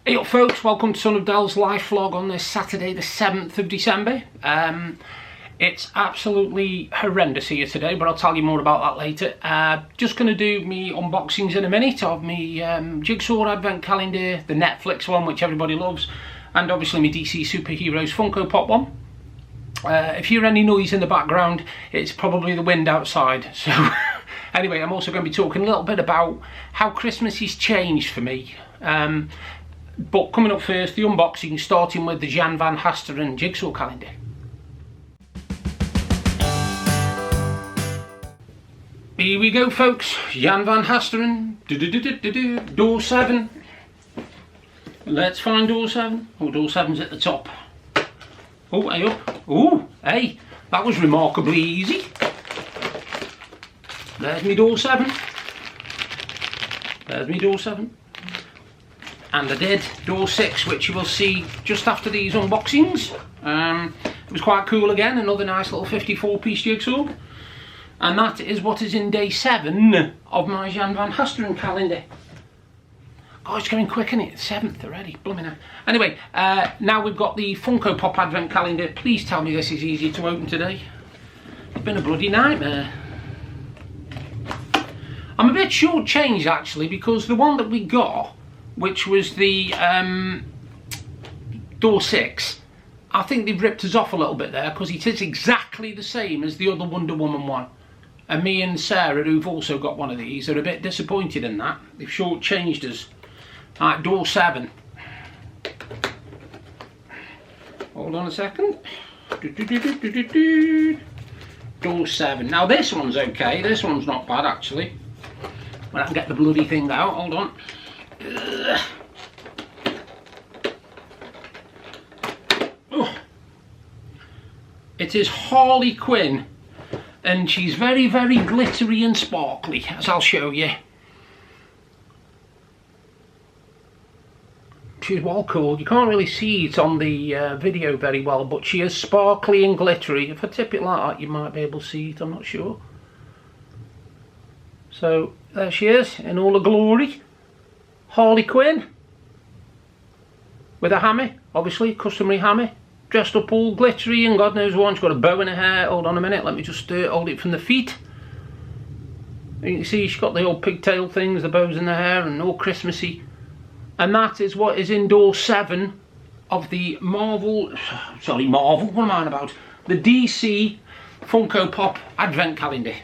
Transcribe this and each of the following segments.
Hey up folks, welcome to Sonofdel's live vlog on this Saturday the 7th of December. It's absolutely horrendous here today, but I'll tell you more about that later. Just going to do me unboxings in a minute of me Jigsaw Advent Calendar, the Netflix one which everybody loves, and obviously my DC Superheroes Funko Pop one. If you hear any noise in the background, it's probably the wind outside. So anyway, I'm also going to be talking a little bit about how Christmas has changed for me. But coming up first, the unboxing, starting with the Jan van Hasteren Jigsaw calendar. Here we go folks, Jan van Hasteren, door 7. Let's find door 7. Oh, door 7's at the top. Oh, hey up. Oh, hey, that was remarkably easy. There's me door 7. There's me door 7. And I did door 6, which you will see just after these unboxings. It was quite cool again, another nice little 54-piece jigsaw. And that is what is in day 7 of my Jan van Hasteren calendar. God, it's going quick, isn't it? It's 7th already, blooming hell. Anyway, now we've got the Funko Pop Advent calendar. Please tell me this is easy to open today. It's been a bloody nightmare. I'm a bit short-changed actually, because the one that we got, which was the door 6, I think they've ripped us off a little bit there, because it is exactly the same as the other Wonder Woman one. And me and Sarah, who've also got one of these, are a bit disappointed in that. They've short-changed us. Right, door 7. Hold on a second. Door 7. Now this one's okay, this one's not bad actually. When I can get the bloody thing out, hold on. Oh. It is Harley Quinn, and she's very, very glittery and sparkly, as I'll show you. She's well cool. You can't really see it on the video very well, but she is sparkly and glittery. If I tip it like that, you might be able to see it, I'm not sure. So there she is in all her glory. Harley Quinn with a hammer, obviously, customary hammer, dressed up all glittery and God knows what. She's got a bow in her hair. Hold on a minute, let me just hold it from the feet. You can see she's got the old pigtail things, the bows in her hair, and all Christmassy. And that is what is in door 7 of the Marvel, what am I on about? The DC Funko Pop Advent Calendar.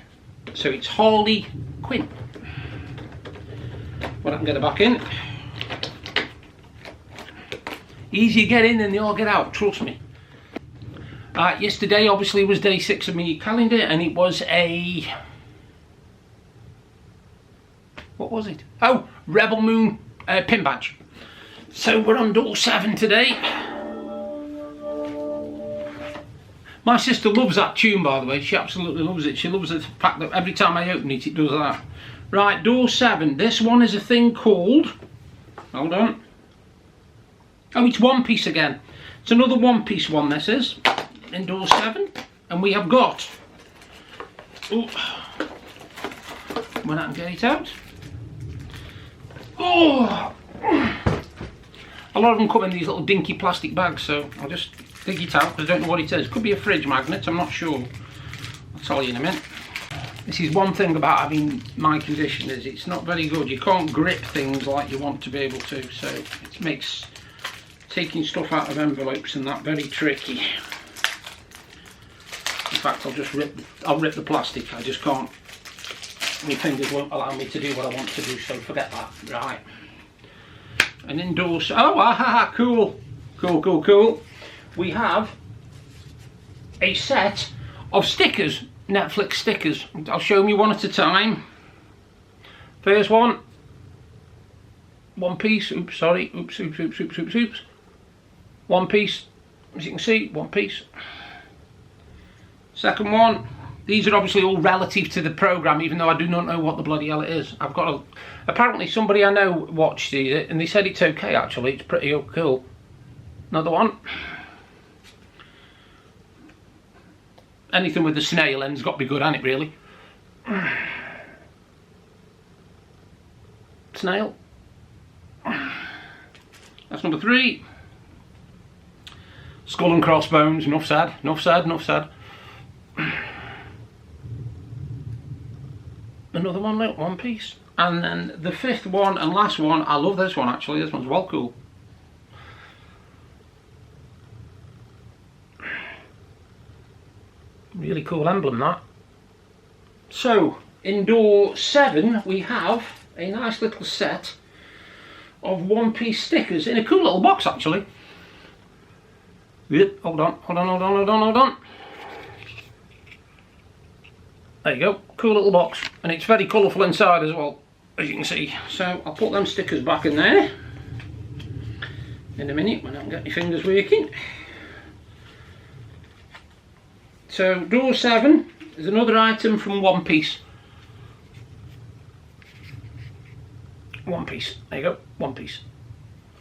So it's Harley Quinn. Well, I can get her back in. Easier get in than they all get out, trust me. Yesterday obviously was day 6 of my calendar, and it was a... what was it? Oh, Rebel Moon pin badge. So we're on door 7 today. My sister loves that tune, by the way. She absolutely loves it. She loves the fact that every time I open it, it does that. Right, door 7. This one is a thing called... hold on. Oh, it's One Piece again. It's another One Piece one, this is. In door 7. And we have got... oh, when I can get it out. Oh! A lot of them come in these little dinky plastic bags, so I'll just dig it out because I don't know what it is. Could be a fridge magnet, I'm not sure. I'll tell you in a minute. This is one thing about having my condition, is it's not very good. You can't grip things like you want to be able to, so it makes taking stuff out of envelopes and that very tricky. In fact, I'll rip the plastic. I just can't. My fingers won't allow me to do what I want to do, so forget that. Right. And indoors. Oh, cool. Cool. We have a set of stickers, Netflix stickers. I'll show you one at a time. First one. One Piece. Oops, sorry. Oops. One Piece. As you can see, One Piece. Second one. These are obviously all relative to the programme, even though I do not know what the bloody hell it is. I've got a... apparently somebody I know watched it and they said it's okay actually, it's pretty cool. Another one. Anything with the snail end's got to be good, hasn't it, really? snail. That's number 3. Skull and crossbones. Enough said, enough said, enough said. Another one, look, one piece. And then the 5th one and last one, I love this one actually, this one's well cool. Really cool emblem, that. So, in door 7 we have a nice little set of one-piece stickers in a cool little box actually. Yep, hold on. There you go, cool little box, and it's very colourful inside as well, as you can see. So I'll put them stickers back in there in a minute when I can get my fingers working. So door 7 is another item from One Piece. One Piece, there you go, One Piece.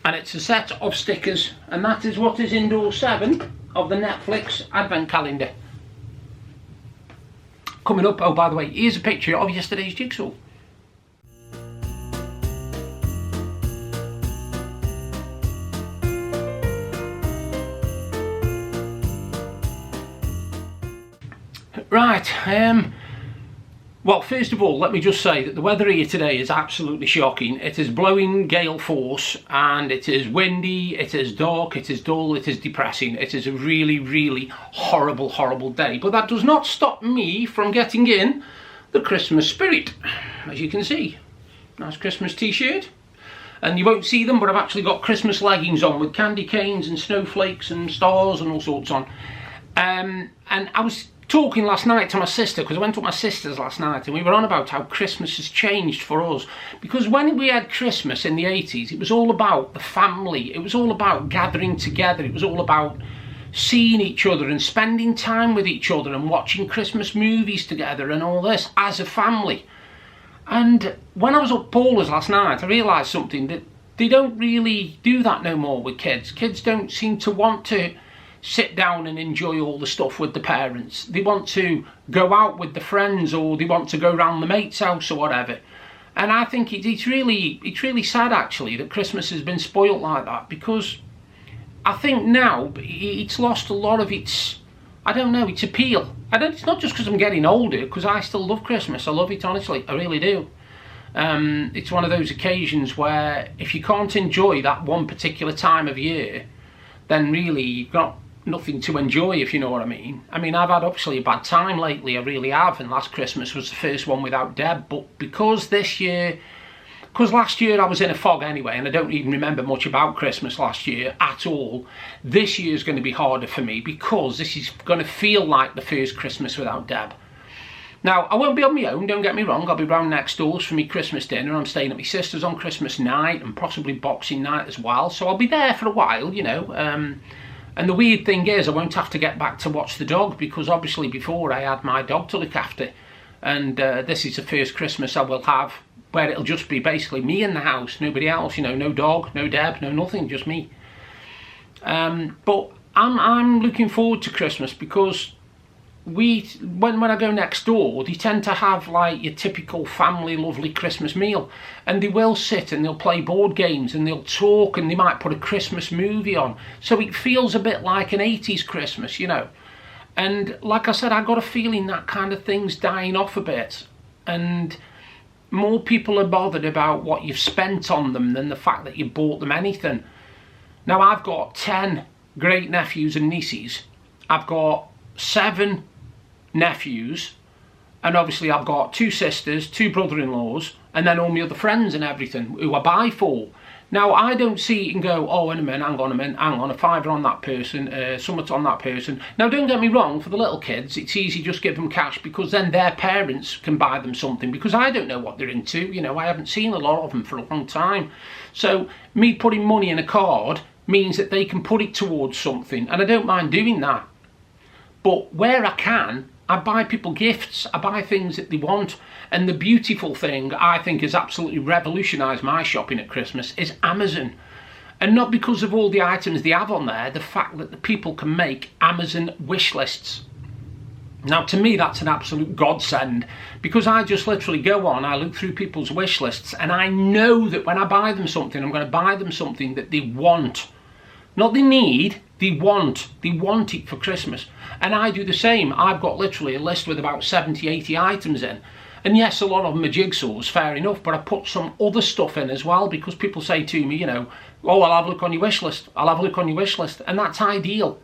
And it's a set of stickers, and that is what is in door 7 of the Netflix Advent Calendar. Coming up, oh by the way, here's a picture of yesterday's jigsaw. Right, well, first of all, let me just say that the weather here today is absolutely shocking. It is blowing gale force, and it is windy, it is dark, it is dull, it is depressing. It is a really, really horrible, horrible day. But that does not stop me from getting in the Christmas spirit, as you can see. Nice Christmas t-shirt. And you won't see them, but I've actually got Christmas leggings on with candy canes and snowflakes and stars and all sorts on. And I was talking last night to my sister, because I went to my sister's last night, and we were on about how Christmas has changed for us. Because when we had Christmas in the 80s, it was all about the family, it was all about gathering together, it was all about seeing each other and spending time with each other and watching Christmas movies together and all this as a family. And when I was up Paula's last night, I realised something, that they don't really do that no more with kids. Kids don't seem to want to sit down and enjoy all the stuff with the parents. They want to go out with the friends, or they want to go round the mate's house or whatever. And I think it's really sad actually that Christmas has been spoilt like that, because I think now it's lost a lot of its, I don't know, its appeal. It's not just because I'm getting older, because I still love Christmas. I love it, honestly, I really do. It's one of those occasions where if you can't enjoy that one particular time of year, then really you've got nothing to enjoy, if you know what I mean. I mean, I've had obviously a bad time lately, I really have, and last Christmas was the first one without Deb, but because last year I was in a fog anyway, and I don't even remember much about Christmas last year at all, this year is going to be harder for me, because this is going to feel like the first Christmas without Deb. Now, I won't be on my own, don't get me wrong, I'll be round next doors for my Christmas dinner. I'm staying at my sister's on Christmas night, and possibly Boxing night as well, so I'll be there for a while, you know. And the weird thing is, I won't have to get back to watch the dog, because obviously before I had my dog to look after, and this is the first Christmas I will have where it'll just be basically me in the house, nobody else, you know, no dog, no Deb, no nothing, just me. But I'm looking forward to Christmas, because when I go next door, they tend to have like your typical family lovely Christmas meal, and they will sit and they'll play board games and they'll talk, and they might put a Christmas movie on, so it feels a bit like an 80s Christmas, you know. And like I said, I got a feeling that kind of thing's dying off a bit, and more people are bothered about what you've spent on them than the fact that you bought them anything. Now, I've got 10 great nephews and nieces, I've got 7 nephews, and obviously I've got 2 sisters, 2 brother-in-laws, and then all my other friends and everything who I buy for. Now, I don't see it and go, oh, wait a minute, hang on, a fiver on that person, something on that person. Now, don't get me wrong, for the little kids, it's easy, just give them cash, because then their parents can buy them something, because I don't know what they're into, you know, I haven't seen a lot of them for a long time. So, me putting money in a card means that they can put it towards something, and I don't mind doing that. But where I can, I buy people gifts, I buy things that they want. And the beautiful thing, I think, has absolutely revolutionised my shopping at Christmas is Amazon. And not because of all the items they have on there, the fact that the people can make Amazon wish lists. Now, to me, that's an absolute godsend, because I just literally go on, I look through people's wish lists, and I know that when I buy them something, I'm going to buy them something that they want. Not they need, they want. They want it for Christmas. And I do the same. I've got literally a list with about 70, 80 items in. And yes, a lot of them are jigsaws, fair enough, but I put some other stuff in as well, because people say to me, you know, oh, I'll have a look on your wish list. I'll have a look on your wish list. And that's ideal,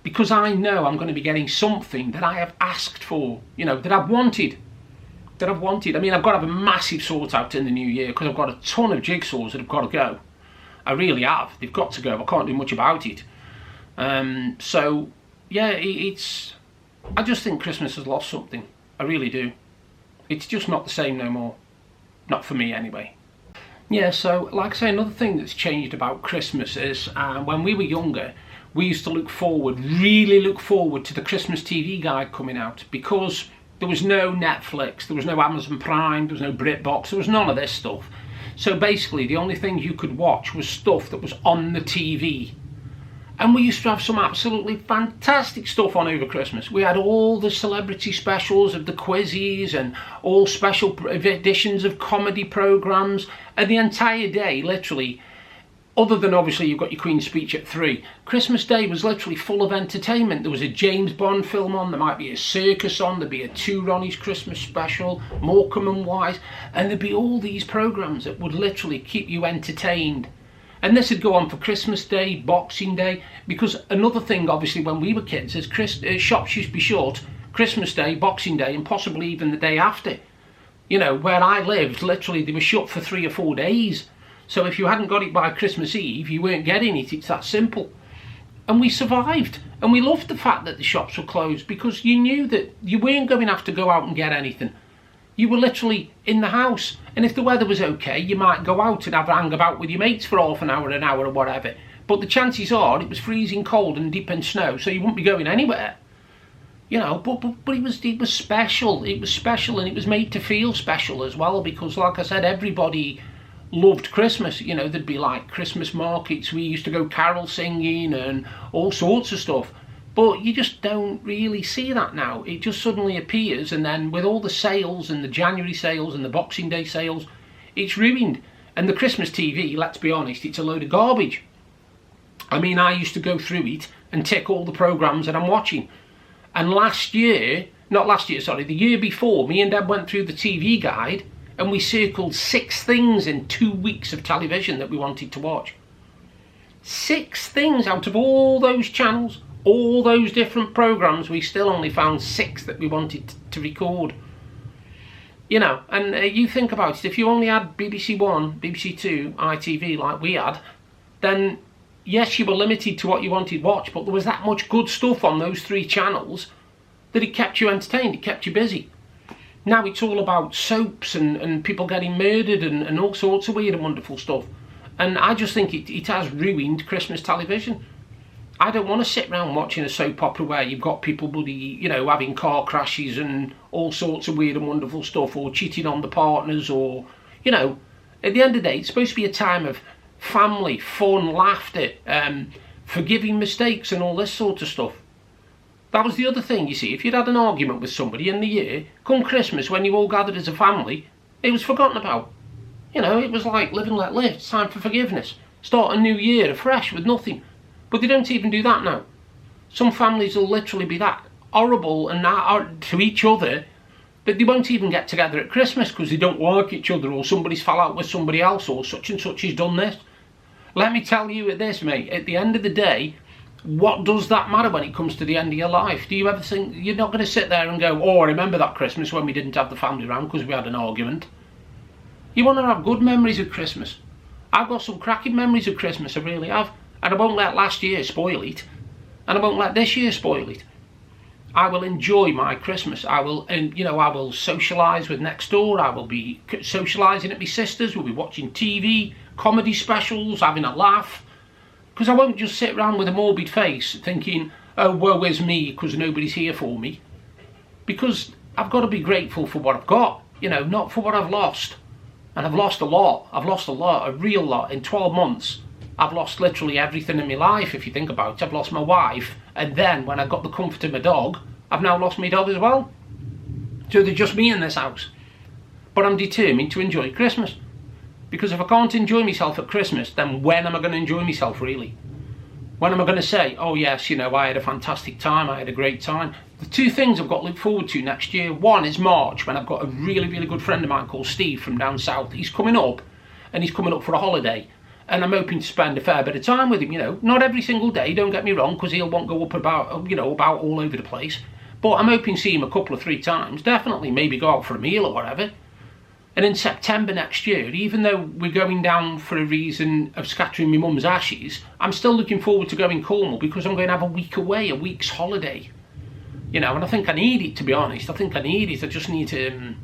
because I know I'm going to be getting something that I have asked for, you know, that I've wanted. I mean, I've got to have a massive sort out in the new year, because I've got a ton of jigsaws that have got to go. I really have. They've got to go. I can't do much about it. So, yeah, I just think Christmas has lost something. I really do. It's just not the same no more. Not for me, anyway. Yeah, so, like I say, another thing that's changed about Christmas is when we were younger, we used to really look forward to the Christmas TV guide coming out, because there was no Netflix, there was no Amazon Prime, there was no BritBox, there was none of this stuff. So basically, the only thing you could watch was stuff that was on the TV. And we used to have some absolutely fantastic stuff on over Christmas. We had all the celebrity specials of the quizzes and all special editions of comedy programmes. And the entire day, literally, other than obviously you've got your Queen's speech at 3, Christmas Day was literally full of entertainment. There was a James Bond film on, there might be a circus on, there'd be a Two Ronnies Christmas special, Morecambe and Wise, and there'd be all these programmes that would literally keep you entertained. And this would go on for Christmas Day, Boxing Day, because another thing, obviously, when we were kids, is shops used to be shut Christmas Day, Boxing Day, and possibly even the day after. You know, where I lived, literally, they were shut for 3 or 4 days. So if you hadn't got it by Christmas Eve, you weren't getting it. It's that simple. And we survived. And we loved the fact that the shops were closed, because you knew that you weren't going to have to go out and get anything. You were literally in the house. And if the weather was okay, you might go out and have a hang about with your mates for half an hour or whatever. But the chances are it was freezing cold and deep in snow, so you wouldn't be going anywhere. You know, but it was special. It was special, and it was made to feel special as well, because, like I said, everybody loved Christmas. You know, there'd be like Christmas markets, we used to go carol singing and all sorts of stuff, but you just don't really see that now. It just suddenly appears, and then with all the sales and the January sales and the Boxing Day sales, it's ruined. And the Christmas TV, let's be honest, it's a load of garbage. I mean, I used to go through it and tick all the programmes that I'm watching, and the year before, me and Deb went through the TV guide, and we circled 6 things in 2 weeks of television that we wanted to watch. 6 things out of all those channels, all those different programmes, we still only found 6 that we wanted to record. You know, and you think about it, if you only had BBC One, BBC Two, ITV like we had, then yes, you were limited to what you wanted to watch, but there was that much good stuff on those 3 channels that it kept you entertained, it kept you busy. Now it's all about soaps and people getting murdered and all sorts of weird and wonderful stuff. And I just think it has ruined Christmas television. I don't want to sit around watching a soap opera where you've got people bloody, you know, having car crashes and all sorts of weird and wonderful stuff, or cheating on the partners, or, you know, at the end of the day, it's supposed to be a time of family, fun, laughter, forgiving mistakes and all this sort of stuff. That was the other thing, you see. If you'd had an argument with somebody in the year, come Christmas, when you all gathered as a family, it was forgotten about. You know, it was like live and let live. It's time for forgiveness. Start a new year afresh with nothing. But they don't even do that now. Some families will literally be that horrible and to each other that they won't even get together at Christmas because they don't like each other, or somebody's fell out with somebody else, or such and such has done this. Let me tell you this, mate. At the end of the day, what does that matter when it comes to the end of your life? Do you ever think, you're not going to sit there and go, oh, I remember that Christmas when we didn't have the family around because we had an argument. You want to have good memories of Christmas. I've got some cracking memories of Christmas, I really have. And I won't let last year spoil it. And I won't let this year spoil it. I will enjoy my Christmas. I will, and you know, I will socialise with next door. I will be socialising at my sister's. We'll be watching TV, comedy specials, having a laugh. Because I won't just sit around with a morbid face thinking, oh, woe is me because nobody's here for me. Because I've got to be grateful for what I've got, you know, not for what I've lost. And I've lost a lot. I've lost a lot, a real lot. In 12 months, I've lost literally everything in my life, if you think about it. I've lost my wife, and then when I got the comfort of my dog, I've now lost my dog as well. So there's just me in this house. But I'm determined to enjoy Christmas. Because if I can't enjoy myself at Christmas, then when am I going to enjoy myself really? When am I going to say, oh yes, you know, I had a fantastic time, I had a great time. The two things I've got to look forward to next year. One is March, when I've got a really, really good friend of mine called Steve from down south. He's coming up, and he's coming up for a holiday. And I'm hoping to spend a fair bit of time with him, you know. Not every single day, don't get me wrong, because he'll won't go up about, you know, about all over the place. But I'm hoping to see him a couple of 3 times, definitely, maybe go out for a meal or whatever. And in September next year, even though we're going down for a reason of scattering my mum's ashes, I'm still looking forward to going Cornwall because I'm going to have a week away, a week's holiday. You know, and I think I need it, to be honest. I think I need it. I just need to...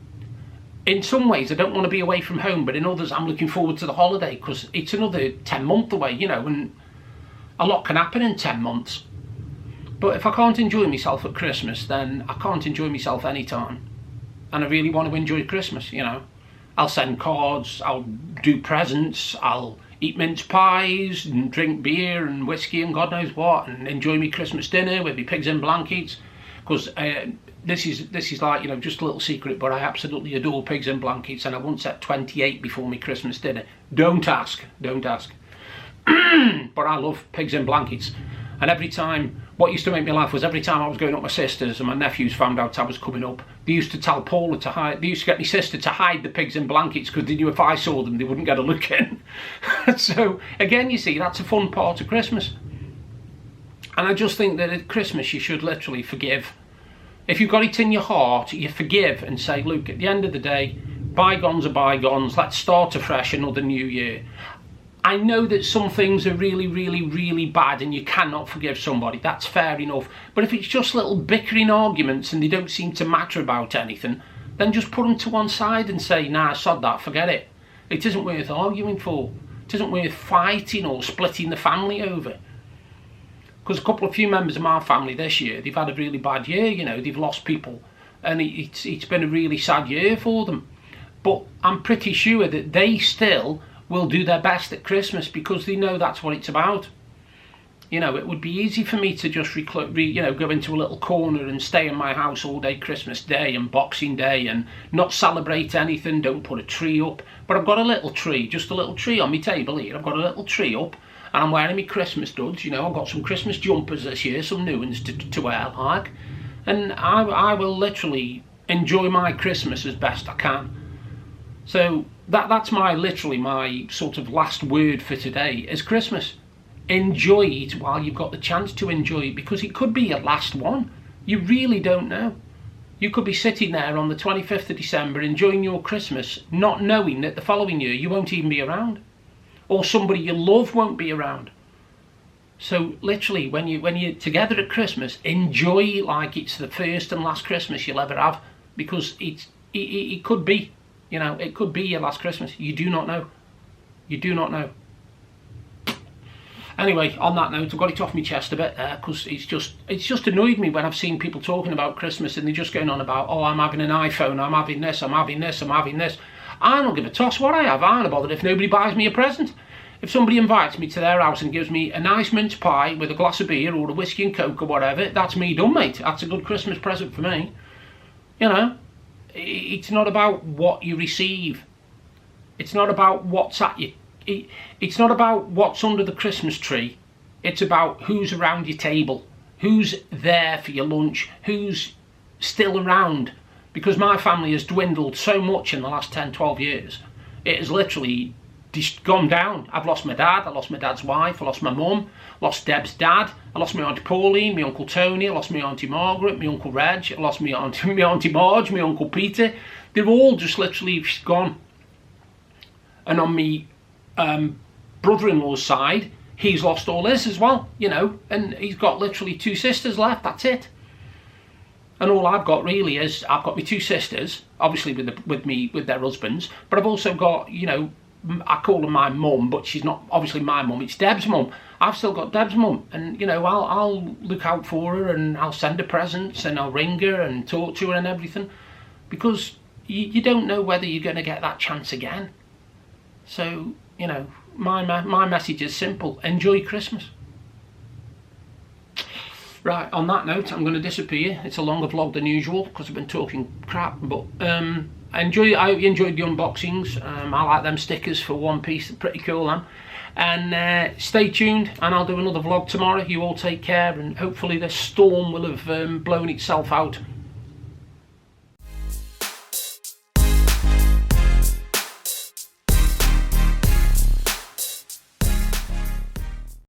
in some ways, I don't want to be away from home, but in others, I'm looking forward to the holiday because it's another 10 months away, you know, and a lot can happen in 10 months. But if I can't enjoy myself at Christmas, then I can't enjoy myself any time. And I really want to enjoy Christmas, you know. I'll send cards, I'll do presents, I'll eat mince pies and drink beer and whiskey and God knows what, and enjoy my Christmas dinner with my pigs in blankets. Because this is like, you know, just a little secret, but I absolutely adore pigs in blankets, and I once set 28 before my Christmas dinner. Don't ask, don't ask. But I love pigs in blankets. And every time, what used to make me laugh was every time I was going up my sister's and my nephews found out I was coming up, they used to tell Paula to hide, they used to get my sister to hide the pigs in blankets because they knew if I saw them they wouldn't get a look in. So again, you see, that's a fun part of Christmas. And I just think that at Christmas you should literally forgive. If you've got it in your heart, you forgive and say, look, at the end of the day, bygones are bygones, let's start afresh another new year. I know that some things are really, really, really bad and you cannot forgive somebody. That's fair enough. But if it's just little bickering arguments and they don't seem to matter about anything, then just put them to one side and say, nah, sod that, forget it. It isn't worth arguing for. It isn't worth fighting or splitting the family over. Because a few members of my family this year, they've had a really bad year, you know, they've lost people. And it's been a really sad year for them. But I'm pretty sure that they still will do their best at Christmas because they know that's what it's about. You know, it would be easy for me to just go into a little corner and stay in my house all day Christmas Day and Boxing Day and not celebrate anything, don't put a tree up. But I've got a little tree, just a little tree on my table here. I've got a little tree up and I'm wearing my Christmas duds, you know. I've got some Christmas jumpers this year, some new ones to wear, like. And I will literally enjoy my Christmas as best I can. So that's literally my sort of last word for today is Christmas. Enjoy it while you've got the chance to enjoy it because it could be your last one. You really don't know. You could be sitting there on the 25th of December enjoying your Christmas, not knowing that the following year you won't even be around. Or somebody you love won't be around. So literally when you're together at Christmas, enjoy it like it's the first and last Christmas you'll ever have. Because it could be. You know, it could be your last Christmas. You do not know. You do not know. Anyway, on that note, I've got it off my chest a bit there because it's just annoyed me when I've seen people talking about Christmas and they're just going on about, oh, I'm having an iPhone, I'm having this, I'm having this, I'm having this. I don't give a toss what I have. I'm not bothered if nobody buys me a present. If somebody invites me to their house and gives me a nice mince pie with a glass of beer or a whiskey and coke or whatever, that's me done, mate. That's a good Christmas present for me. You know? It's not about what you receive. It's not about what's at you. It's not about what's under the Christmas tree. It's about who's around your table, who's there for your lunch, who's still around. Because my family has dwindled so much in the last 10, 12 years. It has literally gone down. I've lost my dad, I lost my dad's wife, I lost my mum, lost Deb's dad, I lost my Auntie Pauline, my Uncle Tony, I lost my Auntie Margaret, my Uncle Reg, I lost my Auntie Marge, my Uncle Peter. They're all just literally gone. And on me brother-in-law's side, he's lost all his as well, you know, and he's got literally 2 sisters left, that's it. And all I've got really is, I've got my 2 sisters, obviously with their husbands, but I've also got, you know, I call her my mum, but she's not obviously my mum, it's Deb's mum. I've still got Deb's mum, and you know, I'll look out for her and I'll send her presents and I'll ring her and talk to her and everything, because you don't know whether you're going to get that chance again. So, you know, my message is simple: enjoy Christmas. Right, on that note, I'm going to disappear. It's a longer vlog than usual because I've been talking crap, but I hope you enjoyed the unboxings. I like them stickers for One Piece, they're pretty cool, man. And stay tuned, and I'll do another vlog tomorrow. You all take care, and hopefully this storm will have blown itself out.